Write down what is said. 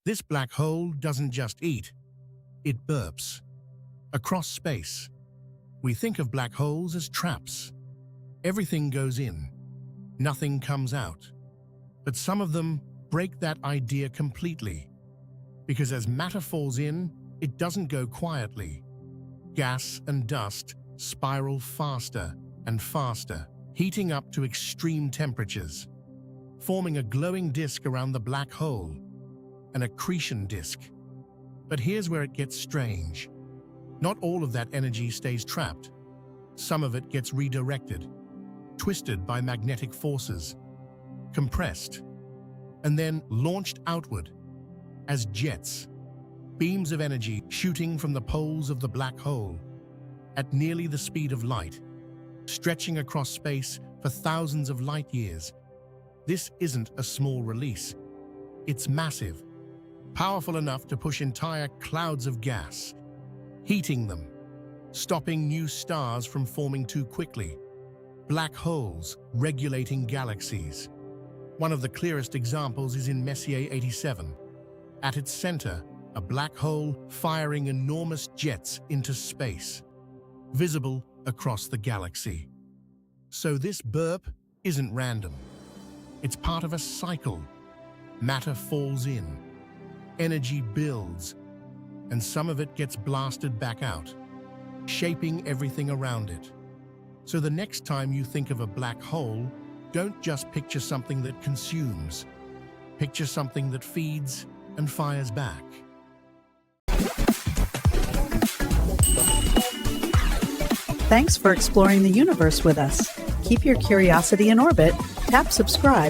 This black hole doesn't just eat, it burps. Across space, we think of black holes as traps. Everything goes in, nothing comes out. But some of them break that idea completely. Because as matter falls in, it doesn't go quietly. Gas and dust spiral faster and faster, heating up to extreme temperatures, forming a glowing disk around the black hole, an accretion disk. But here's where it gets strange. Not all of that energy stays trapped. Some of it gets redirected, twisted by magnetic forces, compressed, and then launched outward as jets, beams of energy shooting from the poles of the black hole at nearly the speed of light, stretching across space for thousands of light years. This isn't a small release. It's massive, powerful enough to push entire clouds of gas, heating them, stopping new stars from forming too quickly. Black holes regulating galaxies. One of the clearest examples is in Messier 87. At its center, a black hole firing enormous jets into space, visible across the galaxy. So this burp isn't random. It's part of a cycle. Matter falls in, energy builds, and some of it gets blasted back out, shaping everything around it. So the next time you think of a black hole, don't just picture something that consumes. Picture something that feeds and fires back. Thanks for exploring the universe with us. Keep your curiosity in orbit. Tap subscribe